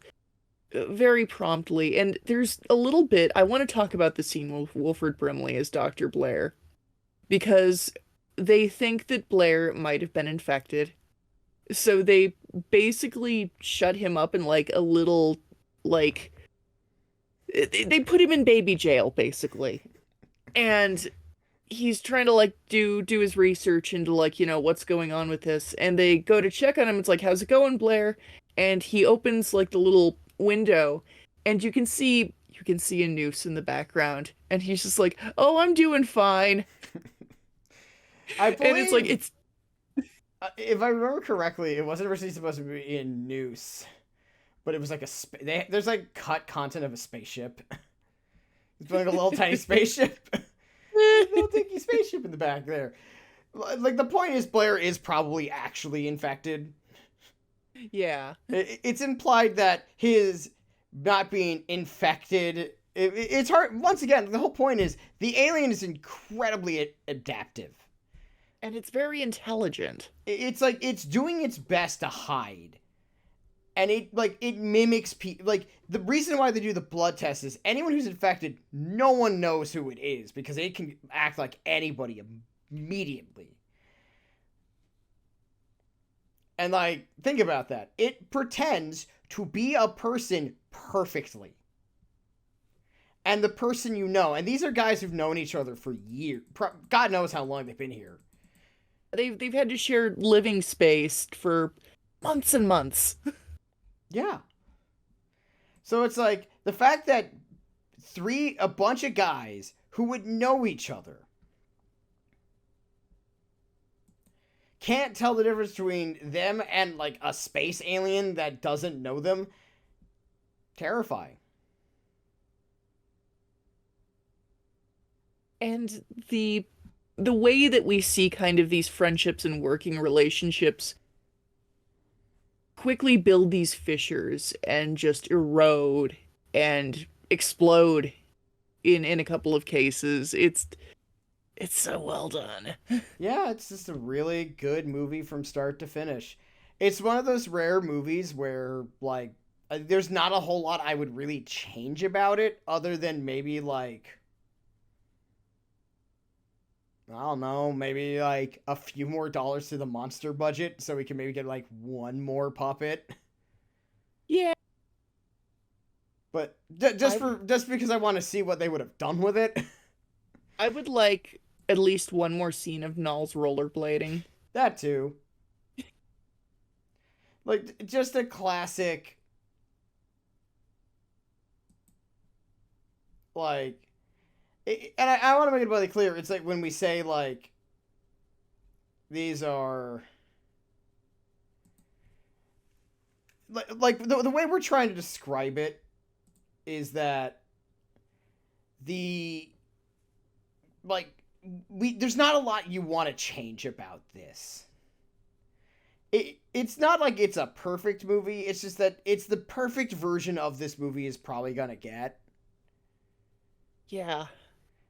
very promptly. And there's a little bit, I want to talk about the scene with Wilford Brimley as Dr. Blair. Because they think that Blair might have been infected. So they basically shut him up in like a little, like, they put him in baby jail, basically. And he's trying to, like, do his research into, like, you know, what's going on with this. And they go to check on him. It's like, how's it going, Blair? And he opens, like, the little window. And you can see a noose in the background. And he's just like, oh, I'm doing fine. And it's like, it's... if I remember correctly, it wasn't originally supposed to be a noose. But it was like there's like cut content of a spaceship. It's like a little tiny spaceship. Little dinky spaceship in the back there. Like the point is Blair is probably actually infected. Yeah. It's implied that his not being infected, it's hard. Once again, the whole point is the alien is incredibly adaptive. And it's very intelligent. It's like it's doing its best to hide. And it mimics people. Like, the reason why they do the blood test is anyone who's infected, no one knows who it is because it can act like anybody immediately. And, like, think about that. It pretends to be a person perfectly. And the person you know, and these are guys who've known each other for years. God knows how long they've been here. They've had to share living space for months and months. Yeah. So it's like the fact that a bunch of guys who would know each other can't tell the difference between them and like a space alien that doesn't know them. Terrifying. And the way that we see kind of these friendships and working relationships quickly build these fissures and just erode and explode in a couple of cases. It's so well done. Yeah, it's just a really good movie from start to finish. It's one of those rare movies where, like, there's not a whole lot I would really change about it, other than maybe, like, I don't know, maybe, like, a few more dollars to the monster budget so we can maybe get, like, one more puppet. Yeah, But I just because I want to see what they would have done with it. I would like at least one more scene of Null's rollerblading. That too. Like, just a classic, like, and I want to make it really clear. It's like when we say, like, these are, like the way we're trying to describe it is that the, like, there's not a lot you want to change about this. It's not like it's a perfect movie. It's just that it's the perfect version of this movie is probably gonna get. Yeah.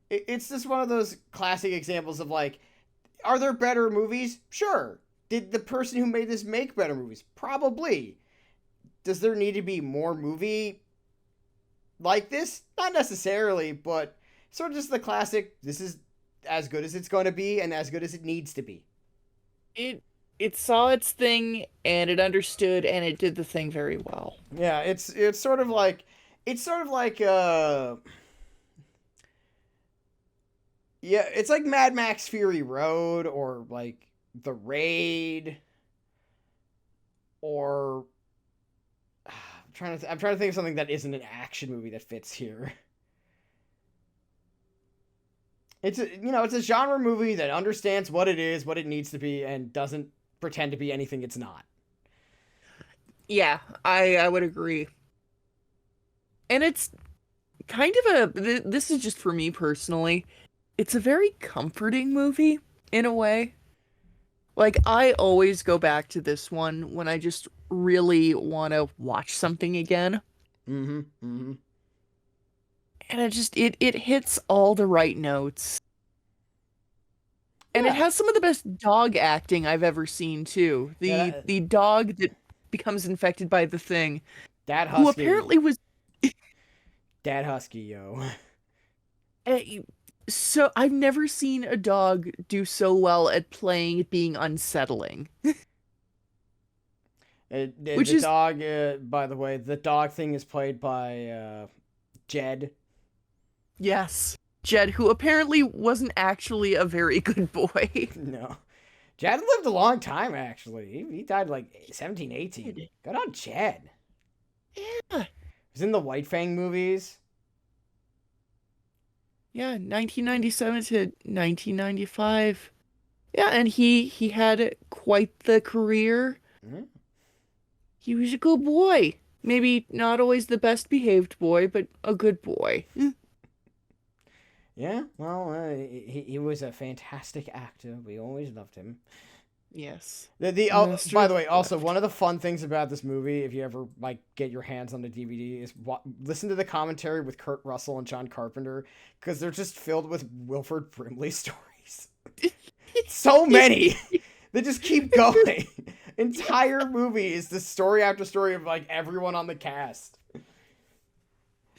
It's just one of those classic examples of, like, are there better movies? Sure. Did the person who made this make better movies? Probably. Does there need to be more movie like this? Not necessarily, but sort of just the classic, this is as good as it's going to be and as good as it needs to be. It it saw its thing and it understood and it did the thing very well. Yeah, it's sort of like yeah, it's like Mad Max Fury Road, or like The Raid, or I'm trying to think of something that isn't an action movie that fits here. It's a genre movie that understands what it is, what it needs to be, and doesn't pretend to be anything it's not. Yeah, I would agree. And it's kind of this is just for me personally. It's a very comforting movie in a way. Like I always go back to this one when I just really want to watch something again. Mm-hmm. Mm-hmm. And it hits all the right notes. And it Yeah. has some of the best dog acting I've ever seen too. Yeah. The dog that becomes infected by the thing, Dad who Husky. apparently was Dad Husky, yo. eh, so I've never seen a dog do so well at playing being unsettling. Which The is dog, by the way, the dog thing is played by Jed. yes, Jed, who apparently wasn't actually a very good boy. No. Jed lived a long time, actually. He died like 17, 18. Good on Jed. Yeah. He was in the White Fang movies. Yeah, 1997 to 1995. Yeah, and he had quite the career. Mm-hmm. He was a good boy. Maybe not always the best behaved boy, but a good boy. Yeah, well, he was a fantastic actor. We always loved him. Yes. By Master the way, also left. one of the fun things about this movie, if you ever like get your hands on the DVD, is listen to the commentary with Kurt Russell and John Carpenter, because they're just filled with Wilford Brimley stories. So many. They just keep going. Entire movie is the story after story of, like, everyone on the cast.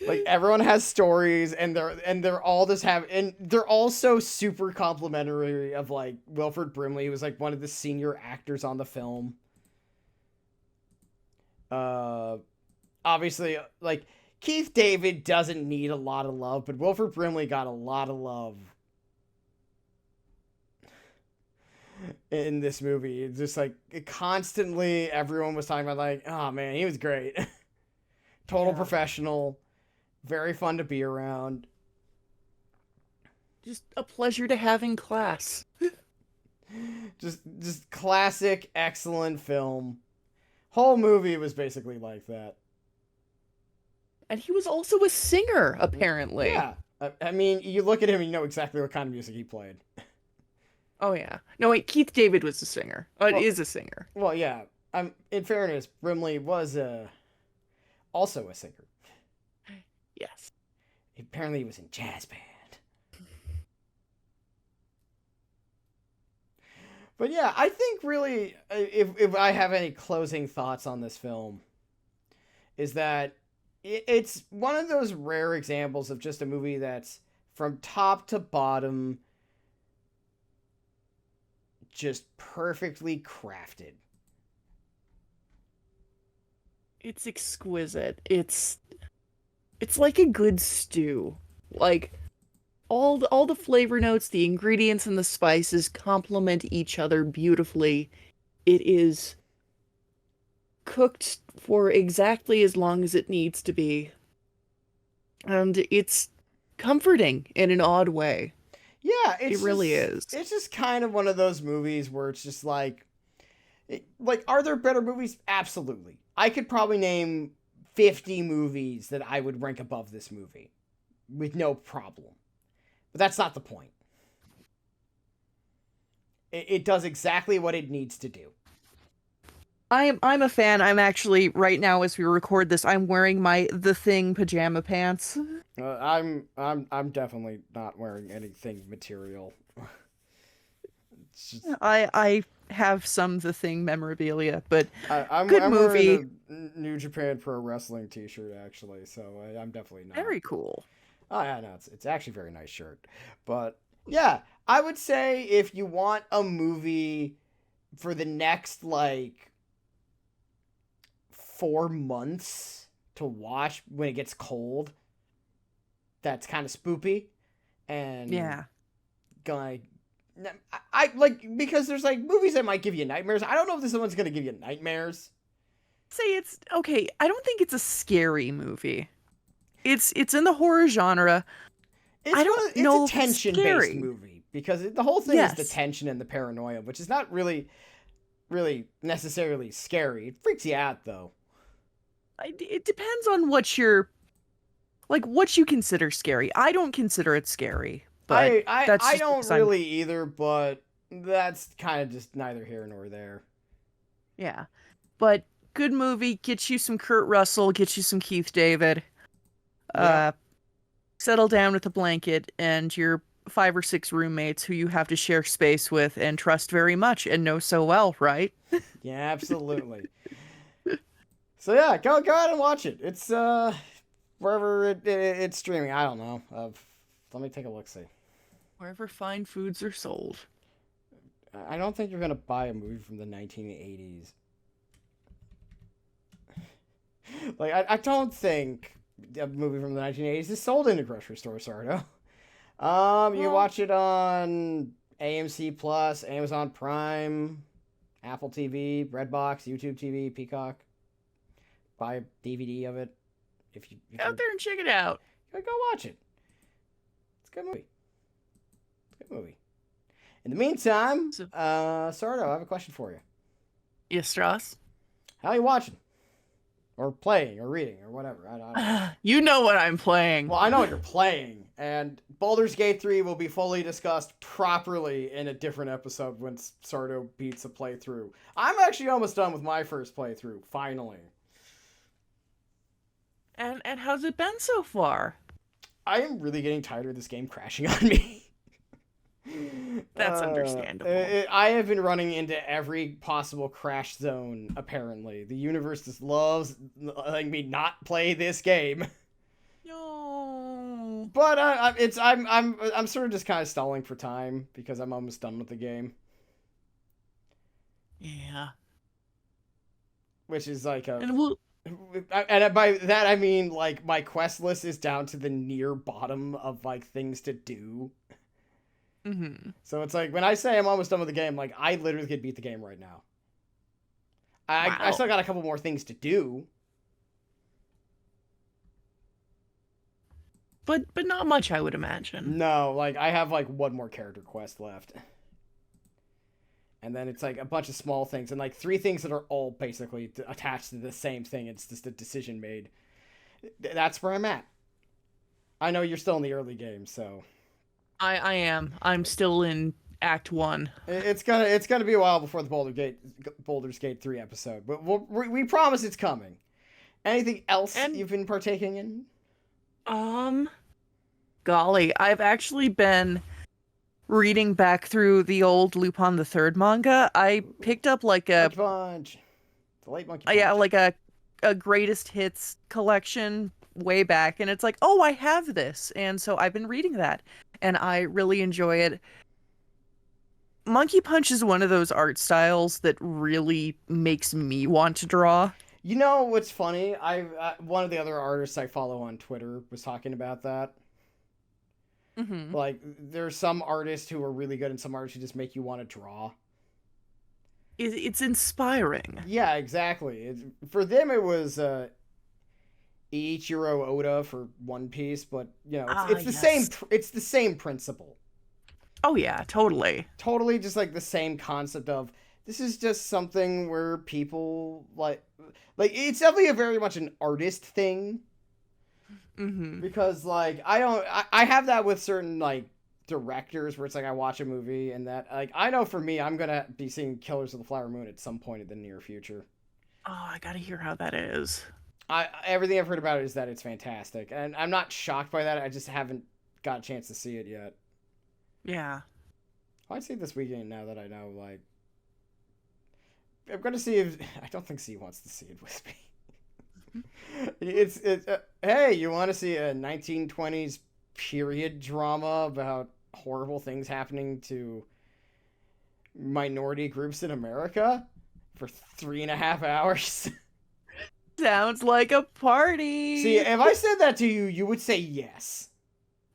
Like, everyone has stories, and they're all just and they're all so super complimentary of, like, Wilford Brimley, who was like one of the senior actors on the film. Uh, Obviously, like, Keith David doesn't need a lot of love, but Wilford Brimley got a lot of love in this movie. It's just like constantly everyone was talking about, like, oh man, he was great. Total Yeah. professional, very fun to be around. Just a pleasure to have in class. Just classic, excellent film. Whole movie was basically like that. And he was also a singer, apparently. Yeah. I mean, you look at him and you know exactly what kind of music he played. Oh yeah. No wait, Keith David was a singer. Well, Is a singer. well, yeah. In fairness, Brimley was also a singer. Yes. Apparently, he was in jazz band. But yeah, I think really, if I have any closing thoughts on this film, is that it's one of those rare examples of just a movie that's from top to bottom just perfectly crafted. It's exquisite. It's like a good stew. Like all the flavor notes, the ingredients and the spices complement each other beautifully. It is cooked for exactly as long as it needs to be. And it's comforting in an odd way. Yeah, It really is. it's just kind of one of those movies where it's just like, are there better movies? Absolutely. I could probably name 50 movies that I would rank above this movie with no problem. But that's not the point. It does exactly what it needs to do. I'm a fan. I'm actually right now as we record this, I'm wearing my The Thing pajama pants. I'm definitely not wearing anything material. It's just, I have some The Thing memorabilia, but I'm good movie. wearing a New Japan Pro Wrestling T-shirt actually, so I'm definitely not. Very cool. Oh yeah, no, it's actually a very nice shirt. But yeah, I would say if you want a movie for the next like 4 months to watch when it gets cold, that's kind of spoopy and Yeah. gonna. I like because there's like movies that might give you nightmares. I don't know if this one's gonna give you nightmares. Say it's okay. I don't think it's a scary movie. It's in the horror genre. I don't know It's a if it's tension based scary. movie because the whole thing is the Yes. tension and the paranoia, which is not really necessarily scary. It freaks you out though. It depends on what you consider scary. I don't consider it scary, but that's I just don't because I'm really either, but that's kind of just neither here nor there. yeah. But good movie, gets you some Kurt Russell, gets you some Keith David. Yeah. Settle down with a blanket and your 5 or 6 roommates who you have to share space with and trust very much and know so well, right? Yeah, absolutely. So yeah, go ahead and watch it. It's wherever it's streaming. I don't know. Let me take a look. See. Wherever fine foods are sold. I don't think you're gonna buy a movie from the 1980s. Like I don't think a movie from the 1980s is sold in a grocery store, Sardo. You can watch it on AMC Plus, Amazon Prime, Apple TV, Redbox, YouTube TV, Peacock. Buy a DVD of it if Out there and check it out. go watch it. It's a good movie. It's a good movie. In the meantime, So, Sardo, I have a question for you. yes, Stross? How are you watching? Or playing, or reading, or whatever. I don't know. You know what I'm playing. Well, I know what you're playing, and Baldur's Gate 3 will be fully discussed properly in a different episode when Sardo beats a playthrough. I'm actually almost done with my first playthrough, finally. And how's it been so far? I am really getting tired of this game crashing on me. That's understandable. I have been running into every possible crash zone, apparently. The universe just loves letting me not play this game. No. But I'm sort of just kind of stalling for time because I'm almost done with the game. Yeah. Which is like a... And we'll... And by that I mean like my quest list is down to the near bottom of like things to do. Mm-hmm. So it's like when I say I'm almost done with the game, like I literally could beat the game right now. I still got a couple more things to do. But not much, I would imagine. No, like I have like one more character quest left. And then it's like a bunch of small things and like 3 things that are all basically attached to the same thing. It's just a decision made. That's where I'm at. I know you're still in the early game, so I am. I'm still in Act 1. it's gonna be a while before the Baldur's Gate 3 episode, but we promise it's coming. Anything else you've been partaking in? Golly, I've actually been reading back through the old Lupin the Third manga, I picked up like a Monkey Punch. The late Monkey yeah, Punch. like a greatest hits collection way back, and it's like, oh, I have this, and so I've been reading that, and I really enjoy it. Monkey Punch is one of those art styles that really makes me want to draw. You know what's funny? One of the other artists I follow on Twitter was talking about that. Hmm. Like, there's some artists who are really good, and some artists who just make you want to draw. It's inspiring. Yeah, exactly. For them, it was Ichiro Oda for One Piece, but Ah, it's the same. yes. It's the same principle. Oh yeah, totally. Totally, just like the same concept of this is just something where people like it's definitely a very much an artist thing Hmm. because like I have that with certain like directors where it's like I watch a movie and that like I know for me I'm gonna be seeing Killers of the Flower Moon at some point in the near future. Oh, I gotta hear how that is. I everything I've heard about it is that it's fantastic and I'm not shocked by that. I just haven't got a chance to see it yet. Yeah. I'd say this weekend now that I know like I'm gonna see if I don't think C wants to see it with me. It's hey, you want to see a 1920s period drama about horrible things happening to minority groups in America for 3.5 hours? Sounds like a See, party. if I said that to you, you would say yes.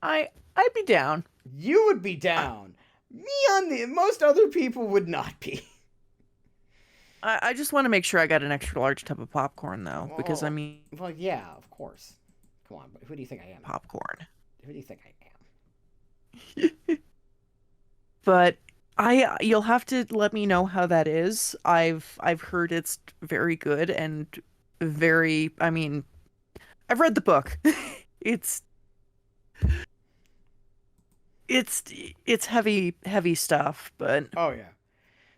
I'd be down. You would be I, down. Me on the most other people would not be. I just want to make sure I got an extra large tub of popcorn though, because I Well, mean well, yeah, of course. Come on, but who do you think I am? popcorn. Who do you think I am? But I you'll have to let me know how that is. I've heard it's very good and very, I mean, I've read the book. It's it's it's heavy stuff, but Oh yeah.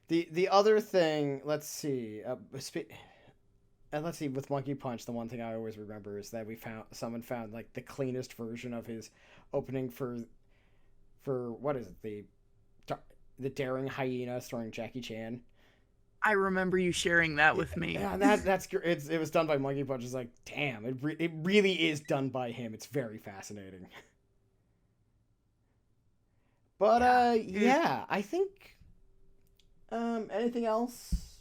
The other thing, let's see, with Monkey Punch, the one thing I always remember is that someone found like the cleanest version of his opening for what is it the Daring Hyena starring Jackie Chan. I remember you sharing that with me. Yeah, that's it was done by Monkey Punch. It's like damn, it really is done by him. It's very fascinating. But Yeah. yeah, I think anything else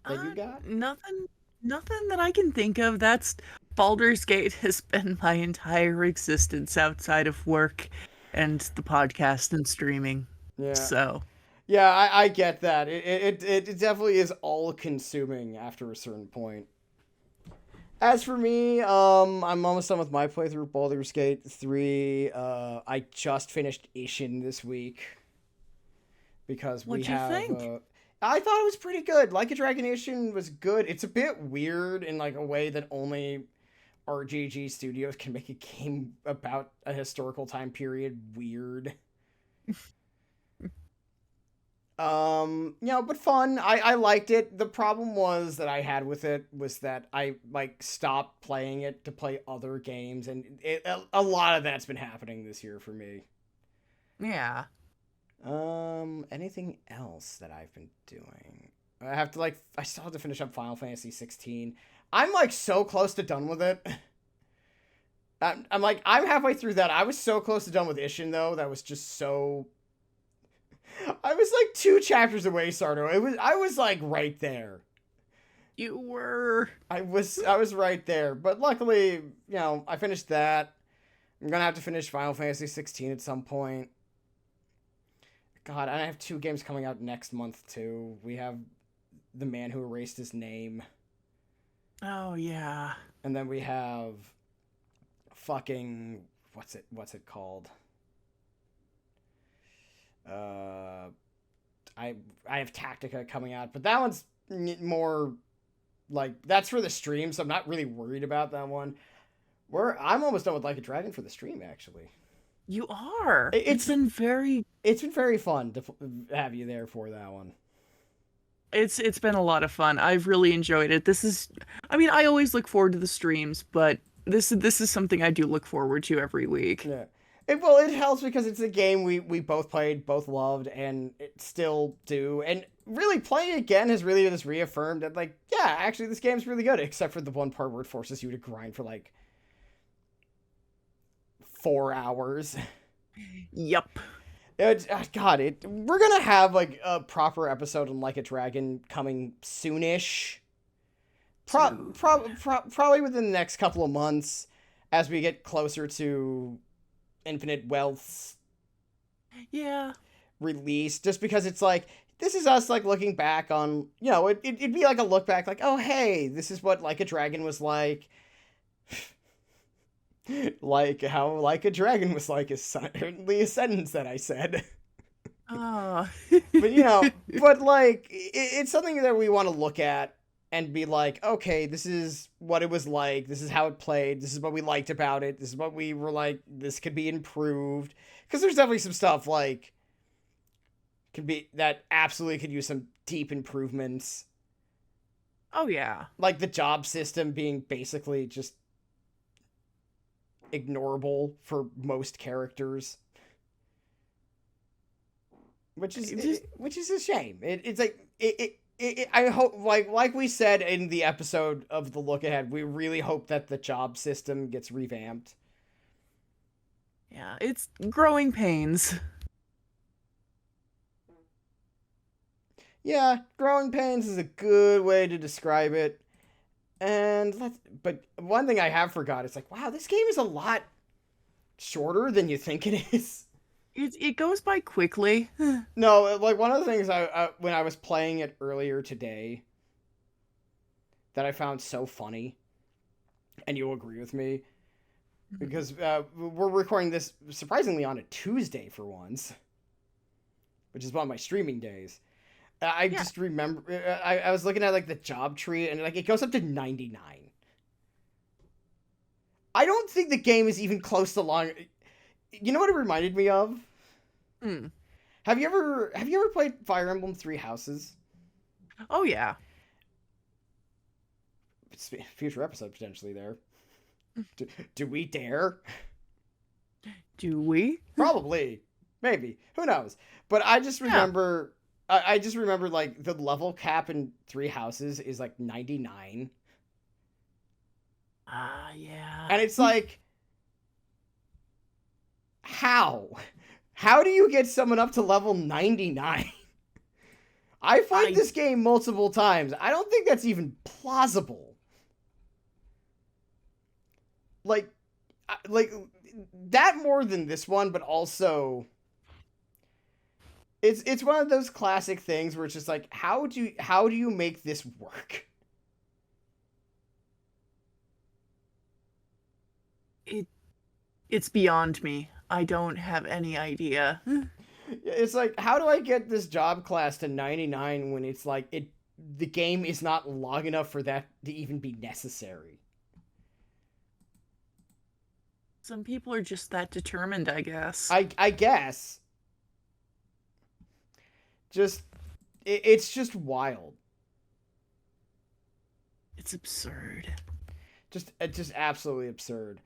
that you got? Nothing that I can think of. That's Baldur's Gate has been my entire existence outside of work and the podcast and streaming. Yeah. So, Yeah, I get that. It definitely is all consuming after a certain point. As for me, I'm almost done with my playthrough of Baldur's Gate 3. I just finished Ishin this week because we what'd you have think? I thought it was pretty good. Like a Dragon Ishin was good. It's a bit weird in like a way that only RGG Studios can make a game about a historical time period weird. But fun. I liked it. The problem was that I had with it was that I like stopped playing it to play other games, and a lot of that's been happening this year for me. Yeah. Anything else that I've been doing? I still have to finish up Final Fantasy 16. I'm like so close to done with it. I'm halfway through that. I was so close to done with Ishin though. That was just so. I was like 2 chapters away, Sardo. I was like right there. You were. I was right there. But luckily, I finished that. I'm gonna have to finish Final Fantasy 16 at some point. God, and I have 2 games coming out next month too. We have The Man Who Erased His Name, Oh, yeah. and then we have fucking what's it called? Uh, I have Tactica coming out, but that one's more like that's for the stream, so I'm not really worried about that one. I'm almost done with Like a Dragon for the stream actually. You are. It- It's It's been very it's been very fun to have you there for that one. it's been a lot of fun. I've really enjoyed it. This is I mean, I always look forward to the streams, but this is something I do look forward to every week. Yeah. It helps because it's a game we both played, both loved, and it still do. And really playing it again has really just reaffirmed that, like, yeah, actually this game's really good, except for the one part where it forces you to grind for like 4 hours. Yep. We're gonna have like a proper episode on Like a Dragon coming soonish. Probably within the next couple of months, as we get closer to Infinite Wealth's release. Just because it's like, this is us like looking back on, it'd be like a look back, like, oh hey, this is what Like a Dragon was like. Like how Like a Dragon was like is certainly a sentence that I said. Oh. But like it's something that we want to look at and be like, okay, this is what it was like, this is how it played, this is what we liked about it, this is what we were like, this could be improved. Because there's definitely some stuff like that absolutely could use some deep improvements. Oh yeah. Like the job system being basically just ignorable for most characters. Which is a shame. It's like I hope, like we said in the episode of the look ahead, we really hope that the job system gets revamped. Yeah, it's growing pains. Yeah, growing pains is a good way to describe it. But one thing I have forgot is like, wow, this game is a lot shorter than you think it is. It goes by quickly. No, like one of the things I when I was playing it earlier today that I found so funny, and you'll agree with me, because we're recording this surprisingly on a Tuesday for once, which is one of my streaming days. I just remember I was looking at like the job tree, and like it goes up to 99. I don't think the game is even close to long. You know what it reminded me of? Have you ever played Fire Emblem Three Houses? Oh yeah. Future episode potentially there. Do we dare? Do we? Probably. Maybe. Who knows? But I just remember I just remember like the level cap in Three Houses is like 99. Yeah. And it's like, how? How do you get someone up to level 99? I played this game multiple times. I don't think that's even plausible. Like that more than this one, but also it's one of those classic things where it's just like, how do you make this work? It's beyond me. I don't have any idea. It's like, how do I get this job class to 99 when it's like the game is not long enough for that to even be necessary? Some people are just that determined, I guess. I guess. It's just wild. It's absurd. Just absolutely absurd.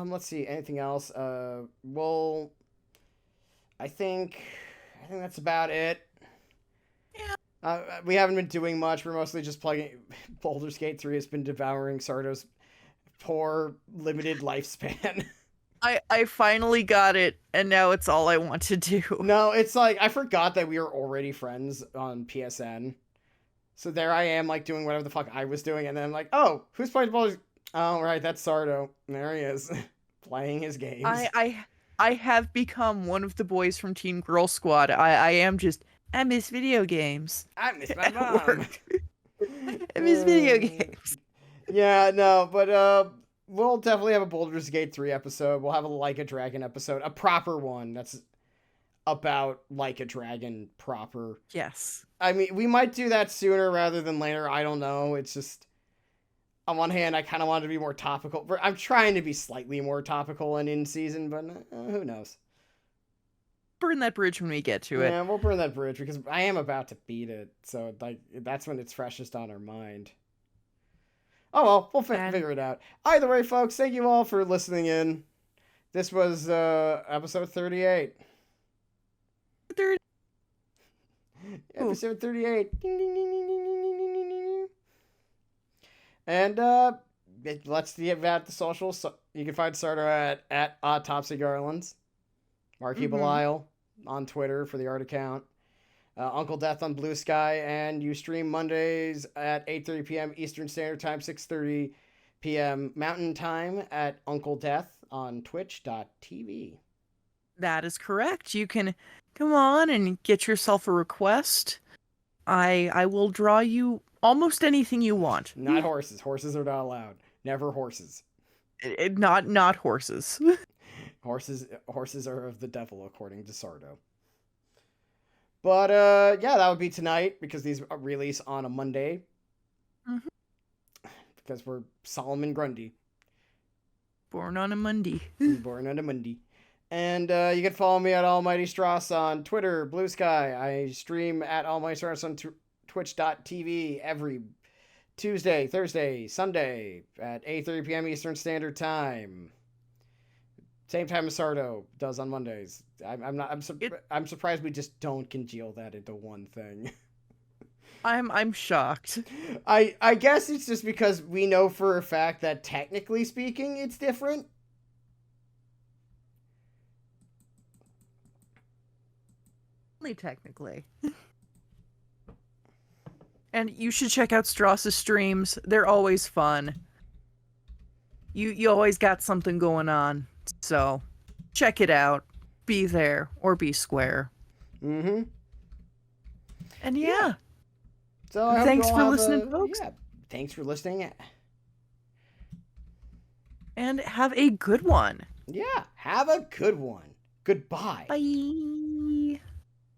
Let's see, anything else? Well, I think that's about it. Yeah. We haven't been doing much. We're mostly just playing. Baldur's Gate 3 has been devouring Sardo's poor limited lifespan. I finally got it, and now it's all I want to do. No, it's like, I forgot that we were already friends on PSN. So there I am, like, doing whatever the fuck I was doing, and then I'm like, oh, who's playing Baldur's... Oh, right, that's Sardo. There he is, playing his games. I have become one of the boys from Team Girl Squad. I miss video games. I miss my mom. I miss video games. Yeah, no, but we'll definitely have a Baldur's Gate 3 episode. We'll have a Like a Dragon episode, a proper one that's about Like a Dragon proper. Yes. I mean, we might do that sooner rather than later. I don't know. It's just, on one hand, I kind of want to be more topical. I'm trying to be slightly more topical and in season, but who knows? Burn that bridge when we get to it. Yeah, we'll burn that bridge because I am about to beat it. So like that's when it's freshest on our mind. Oh well, we'll figure it out. Either way, folks, thank you all for listening in. This was episode 38. Third. Episode 38. Ding, ding, ding, ding, ding, ding, ding, ding, ding. And let's get at the socials. So you can find Sardo at Autopsy Garlands. Marky Belial on Twitter for the art account. Uncle Death on Blue Sky, and you stream Mondays at 8:30 p.m. Eastern Standard Time, 6:30 p.m. Mountain Time at Uncle Death on twitch.tv. That is correct. You can come on and get yourself a request. I will draw you almost anything you want. Not horses. Horses are not allowed. Never horses. Not horses. Horses are of the devil, according to Sardo. But yeah, that would be tonight because these release on a Monday. Because we're Solomon Grundy. Born on a Monday. Born on a Monday. And you can follow me at Almighty Stross on Twitter, Blue Sky. I stream at Almighty Stross on twitch.tv every Tuesday, Thursday, Sunday at 8:30 p.m. Eastern Standard Time. Same time as Sardo does on Mondays. I'm surprised we just don't congeal that into one thing. I'm shocked. I guess it's just because we know for a fact that technically speaking, it's different. Only technically. And you should check out Stross's streams. They're always fun. You always got something going on. So, check it out. Be there or be square. And yeah. So I thanks for listening, folks. Yeah, thanks for listening. And have a good one. Yeah, have a good one. Goodbye. Bye.